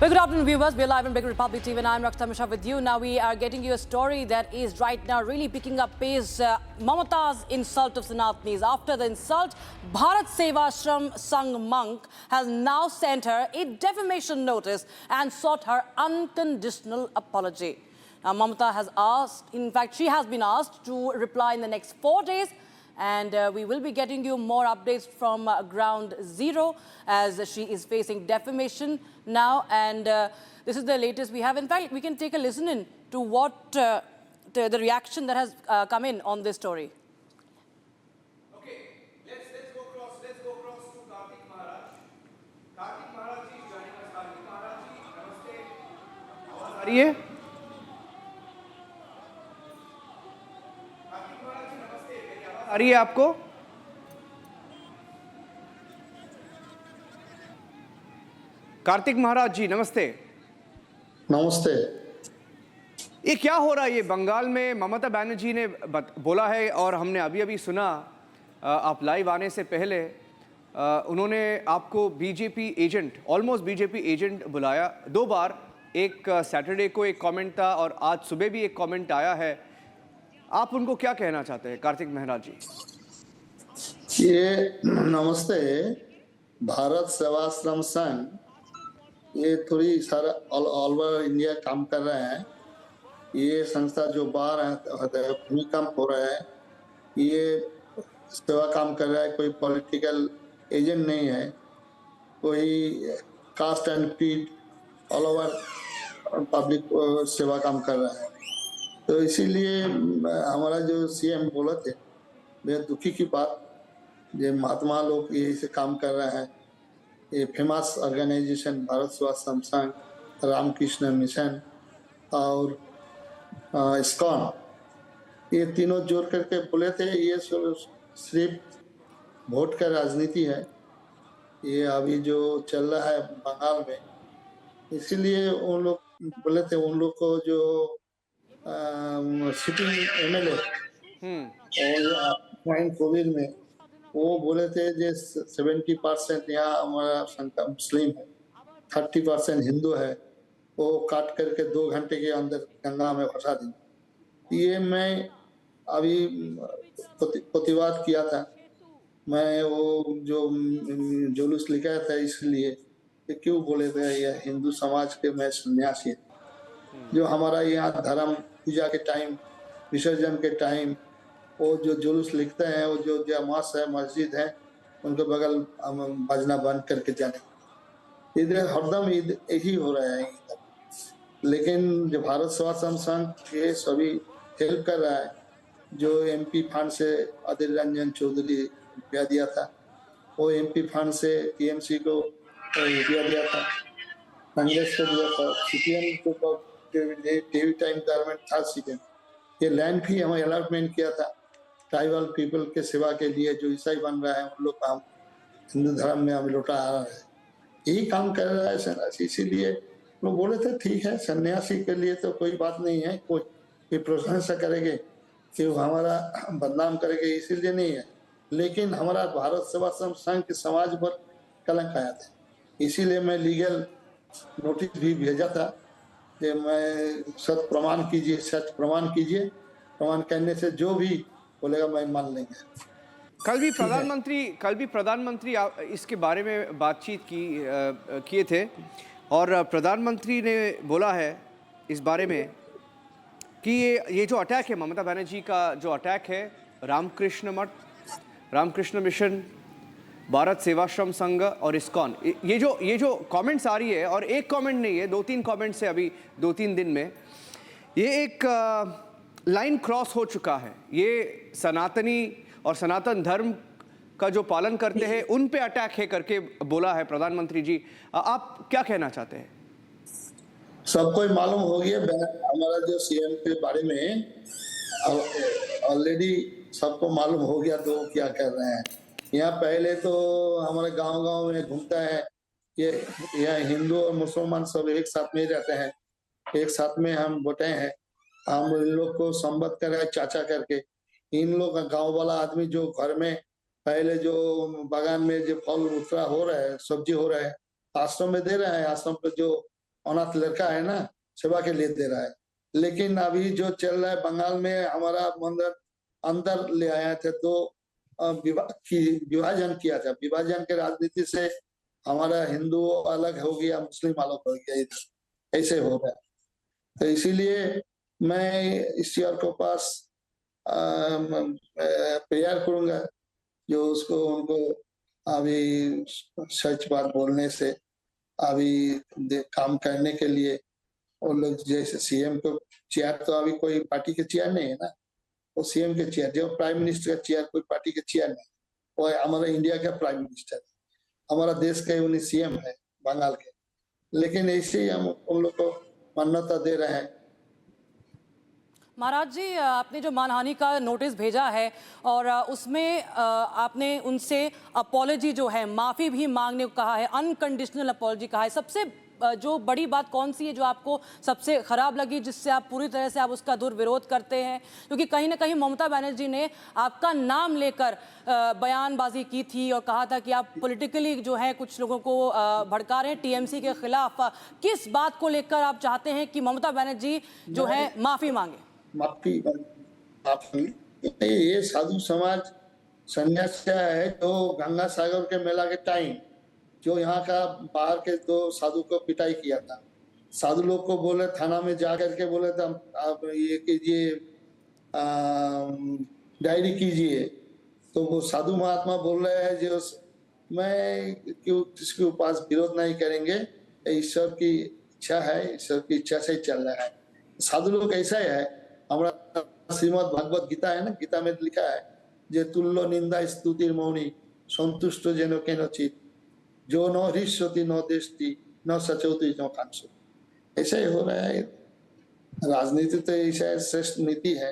Well, good afternoon, viewers. We're live on Big Republic TV, and I'm Rakshita Mishra with you. Now, we are getting you a story that is right now really picking up pace. Mamata's insult of Sanatanis. After the insult, Bharat Sevashram Sangh monk has now sent her a defamation notice and sought her unconditional apology. Now, Mamata has asked, in fact, she has been asked to reply in the next 4 days. And we will be getting you more updates from ground zero as she is facing defamation now. And this is the latest we have. In fact, we can take a listen in to what the reaction that has come in on this story. Okay, let's go across to Kartik Maharaj. Kartik Maharaj ji is joining us. Kartik Maharaj ji, namaste. आवाज आ रही है? आ रही है आपको? कार्तिक महाराज जी नमस्ते। नमस्ते। ये क्या हो रहा है? ये बंगाल में ममता बनर्जी ने बोला है और हमने अभी सुना, आप लाइव आने से पहले उन्होंने आपको BJP agent, almost BJP agent बुलाया 2 बार। एक सैटरडे को एक कमेंट था और आज सुबह भी एक कमेंट आया है। आप उनको क्या कहना चाहते हैं कार्तिक महाराज जी? ये नमस्ते। भारत सेवाश्रम संघ ये थोड़ी सारा ऑल ओवर इंडिया काम कर रहे हैं। ये संस्था जो बाहर भूमिकंप हो रहा है, ये सेवा काम कर रहा है। कोई पॉलिटिकल एजेंट नहीं है, कोई caste and creed all over public सेवा काम कर रहा है। तो इसीलिए हमारा जो सीएम बोला थे, बेहद दुखी की बात, ये महात्मा लोग यही से काम कर रहे हैं। ये फेमस ऑर्गेनाइजेशन भारत सेवाश्रम संघ, रामकृष्ण मिशन और इस्कॉन, ये तीनों जोड़ करके बोले थे ये सिर्फ वोट का राजनीति है। ये अभी जो चल रहा है बंगाल में, इसीलिए उन लोग बोले थे, उन लोग को जो सिटिंग एमएलए और कोविड में वो बोले थे जे 70% यहाँ हमारा संख्या मुस्लिम है, 30% हिंदू है, वो काट करके 2 घंटे के अंदर गंगा में फंसा दी। ये मैं अभी प्रतिवाद किया था। मैं वो जो जुलूस लिखा था इसलिए क्यों बोले थे ये हिंदू समाज के मैं सन्यासी, जो हमारा यहाँ धर्म पूजा के टाइम, विसर्जन के टाइम वो जो जुलूस लिखते हैं, वो जो जमात है, मस्जिद है, उनके बगल बजना बंद करके जाने। इधर हरदम यही हो रहा है। लेकिन जो भारत सेवाश्रम संघ ये सभी हेल्प कर रहा है। जो एमपी फंड से अधीर रंजन चौधरी रुपया दिया था, वो एमपी फंड से टीएमसी को रुपया दिया था, कांग्रेस को दिया था, सीपीएम को टीवी टाइम गवर्नमेंट था सीपीएम। ये लैंड भी हमें अलॉटमेंट किया था ट्राइबल पीपल के सेवा के लिए। जो ईसाई बन रहा है उन लोग का हिंदू धर्म में हमें लौटा आ रहा है, यही काम कर रहा है सन्यासी। इसीलिए लोग बोले थे ठीक है, सन्यासी के लिए तो कोई बात नहीं है, कोई प्रशंसा करेंगे कि वो हमारा बदनाम करेंगे, इसीलिए नहीं है। लेकिन हमारा भारत सेवाश्रम संघ के समाज पर कलंक आया था, इसीलिए मैं लीगल नोटिस भी भेजा था कि मैं सत्य प्रमाण कीजिए, सच प्रमाण कीजिए, प्रमाण करने से जो भी बोलेगा मैं मान लेंगे। कल भी प्रधानमंत्री इसके बारे में बातचीत किए थे और प्रधानमंत्री ने बोला है इस बारे में कि ये जो अटैक है, ममता बनर्जी का जो अटैक है, रामकृष्ण मठ, रामकृष्ण मिशन, भारत सेवाश्रम संघ और इस्कॉन, ये जो कमेंट्स आ रही है, और एक कमेंट नहीं है, 2-3 कमेंट्स है अभी 2-3 दिन में, ये एक लाइन क्रॉस हो चुका है। ये सनातनी और सनातन धर्म का जो पालन करते हैं उन पे अटैक है करके बोला है प्रधानमंत्री जी। आप क्या कहना चाहते हैं? सबको मालूम हो गया हमारा जो सीएम के बारे में, ऑलरेडी सबको मालूम हो गया तो क्या कर रहे हैं। यहाँ पहले तो हमारे गांव में घूमता है, ये यहाँ हिंदू और मुसलमान सब एक साथ में रहते हैं, एक साथ में हम बैठे हैं। हम इन लोग को संबत कर रहे हैं चाचा करके। इन लोग गांव वाला आदमी जो घर में पहले जो बागान में जो फल उतरा हो रहा है, सब्जी हो रहा है, आश्रम में दे रहे हैं। आश्रम पे जो अनाथ लड़का है ना, सेवा के लिए दे रहा है। लेकिन अभी जो चल रहा है बंगाल में, हमारा मंदिर अंदर ले आया थे, तो विभाजन किया था। विभाजन के राजनीति से हमारा हिंदू अलग हो गया, मुस्लिम अलग हो गया, ऐसे हो रहा है। तो इसीलिए मैं ईश्वर के पास प्रेयर करूंगा, जो उसको उनको अभी सच बात बोलने से अभी काम करने के लिए वो लोग, जैसे सीएम को चेयर, तो अभी कोई पार्टी के चेयर नहीं है ना, वो सीएम के चेयर, जो प्राइम मिनिस्टर का चेयर कोई पार्टी के चेयर नहीं, वो हमारा इंडिया का प्राइम मिनिस्टर, हमारा देश के उन्हीं सीएम है बंगाल के। लेकिन ऐसे ही हम उन लोग को मान्यता दे रहे हैं। महाराज जी, आपने जो मानहानि का नोटिस भेजा है और उसमें आपने उनसे अपॉलॉजी जो है, माफ़ी भी मांगने को कहा है, अनकंडीशनल अपॉलॉजी कहा है। सबसे जो बड़ी बात कौन सी है जो आपको सबसे खराब लगी, जिससे आप पूरी तरह से आप उसका दुर्विरोध करते हैं? क्योंकि कहीं ना कहीं ममता बनर्जी ने आपका नाम लेकर बयानबाजी की थी और कहा था कि आप पॉलिटिकली जो है कुछ लोगों को भड़का रहे हैं टीएमसी के खिलाफ। किस बात को लेकर आप चाहते हैं कि ममता बनर्जी जो है माफ़ी मांगे? माफी ये साधु समाज संन्यास है, जो गंगा सागर के मेला के टाइम जो यहाँ का बाहर के 2 साधु को पिटाई किया था, साधु लोग को बोले, थाना में जा करके बोले थे आप ये कीजिए, डायरी कीजिए, तो वो साधु महात्मा बोल रहे हैं जो मैं क्यों किसके पास विरोध नहीं करेंगे, ईश्वर की इच्छा है, ईश्वर की इच्छा से चल रहा है। साधु लोग ऐसा है, हमारा श्रीमद् भगवत गीता है ना, गीता में लिखा है जे तुल्य निंदा स्तुतिर मौनी संतुष्ट जेनो केनचित, जो न हृष्यति न देष्टि न सचौति न कांसु। ऐसा ही हो रहा है। राजनीति तो ऐसा श्रेष्ठ नीति है,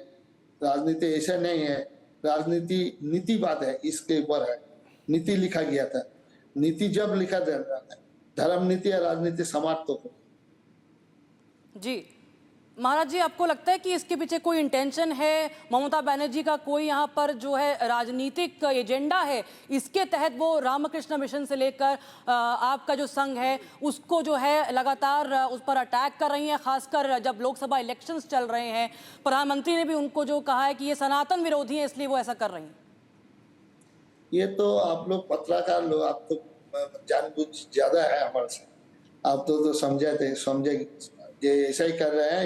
राजनीति ऐसा नहीं है। राजनीति नीतिवाद है, इसके ऊपर है, नीति लिखा गया था। नीति जब लिखा जाता है, धर्म नीति या राजनीति समाप्त हो। जी महाराज जी, आपको लगता है कि इसके पीछे कोई इंटेंशन है, ममता बनर्जी का कोई यहाँ पर जो है राजनीतिक एजेंडा है, इसके तहत वो रामकृष्ण मिशन से लेकर आपका जो संघ है उसको जो है लगातार उस पर अटैक कर रही हैं, खासकर जब लोकसभा इलेक्शंस चल रहे हैं? प्रधानमंत्री ने भी उनको जो कहा है कि ये सनातन विरोधी हैं, इसलिए वो ऐसा कर रही हैं। ये तो आप लोग पत्रकार लोग, आप तो जानबूझ ज्यादा है हमारे से, आप तो समझे ये ऐसा ही कर रहे हैं।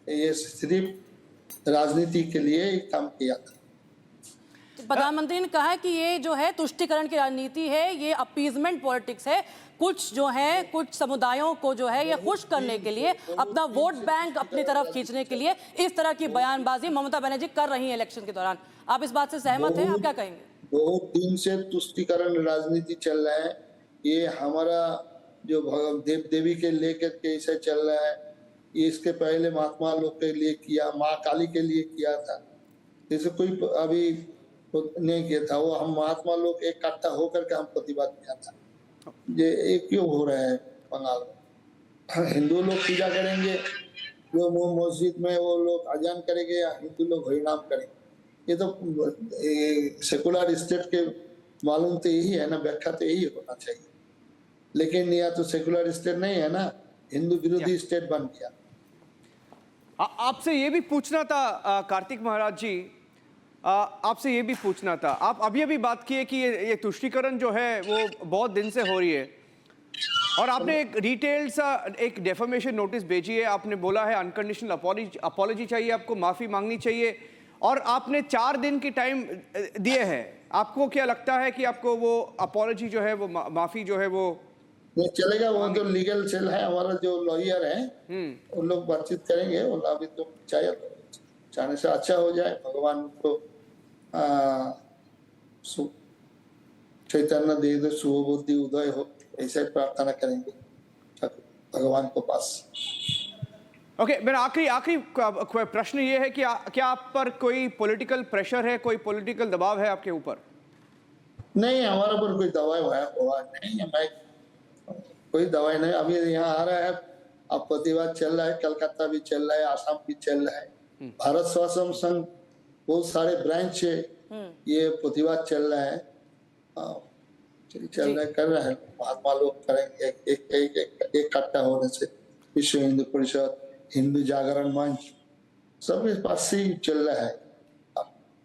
ये सिर्फ राजनीति के लिए काम किया था। तो प्रधानमंत्री ने कहा है कि ये जो है तुष्टिकरण की राजनीति है, ये अपीजमेंट पॉलिटिक्स है, कुछ जो है कुछ समुदायों को जो है ये खुश करने के लिए, अपना वोट बैंक अपनी तरफ खींचने के लिए इस तरह की बयानबाजी ममता बनर्जी कर रही है इलेक्शन के दौरान। आप इस बात से सहमत हैं? आप क्या कहेंगे? बहुत दिन से तुष्टिकरण राजनीति चल रहा है। ये हमारा जो देव देवी के लेकर के ऐसे चल रहा है, ये इसके पहले महात्मा लोग के लिए किया, माँ काली के लिए किया था, जैसे कोई अभी नहीं किया था। वो हम महात्मा लोग एक इकट्ठा होकर के हम प्रतिवाद किया था। ये क्यों हो रहा है बंगाल में? हिंदू लोग पूजा करेंगे, जो मस्जिद में वो लोग अजान करेंगे, या हिंदू लोग हरिनाम करेंगे। ये तो सेकुलर स्टेट के मालूम तो यही है ना, व्याख्या तो यही होना चाहिए। लेकिन यह तो सेकुलर स्टेट नहीं है ना, हिंदू विरोधी स्टेट बन गया। आपसे ये भी पूछना था कार्तिक महाराज जी, आपसे ये भी पूछना था, आप अभी बात किए कि ये तुष्टीकरण जो है वो बहुत दिन से हो रही है, और आपने एक डिटेल्ड सा एक डेफर्मेशन नोटिस भेजी है। आपने बोला है अनकंडीशनल अपॉलॉजी चाहिए, आपको माफ़ी मांगनी चाहिए, और आपने 4 दिन की टाइम दिए हैं। आपको क्या लगता है कि आपको वो अपॉलॉजी जो है, वो माफ़ी जो है वो चलेगा? वो जो लीगल सेल है, हमारा जो लॉयर है, उन लोग बातचीत करेंगे। अभी तो चाहने से अच्छा हो जाए, भगवान को चैतन्य दे दे, शुभ बुद्धि उदय हो, ऐसा ही प्रार्थना करेंगे भगवान के पास। ओके, मेरा आखिरी प्रश्न ये है कि क्या आप पर कोई पॉलिटिकल प्रेशर है, कोई पॉलिटिकल दबाव है आपके ऊपर? नहीं, हमारे ऊपर कोई दबाव हुआ नहीं है। मैं कोई दवाई नहीं। अभी यहाँ आ रहा है, अब प्रतिवाद चल रहा है, कलकत्ता भी चल रहा है, आसाम भी चल रहा है, भारत स्वास्थ्य संघ बहुत सारे ब्रांच से ये प्रतिवाद चल रहा है, चल रहा है, कर रहा है। महात्मा लोग करेंगे, एक इकट्ठा होने से। विश्व हिंदू परिषद, हिंदू जागरण मंच, सबके पास से ही चल रहा है।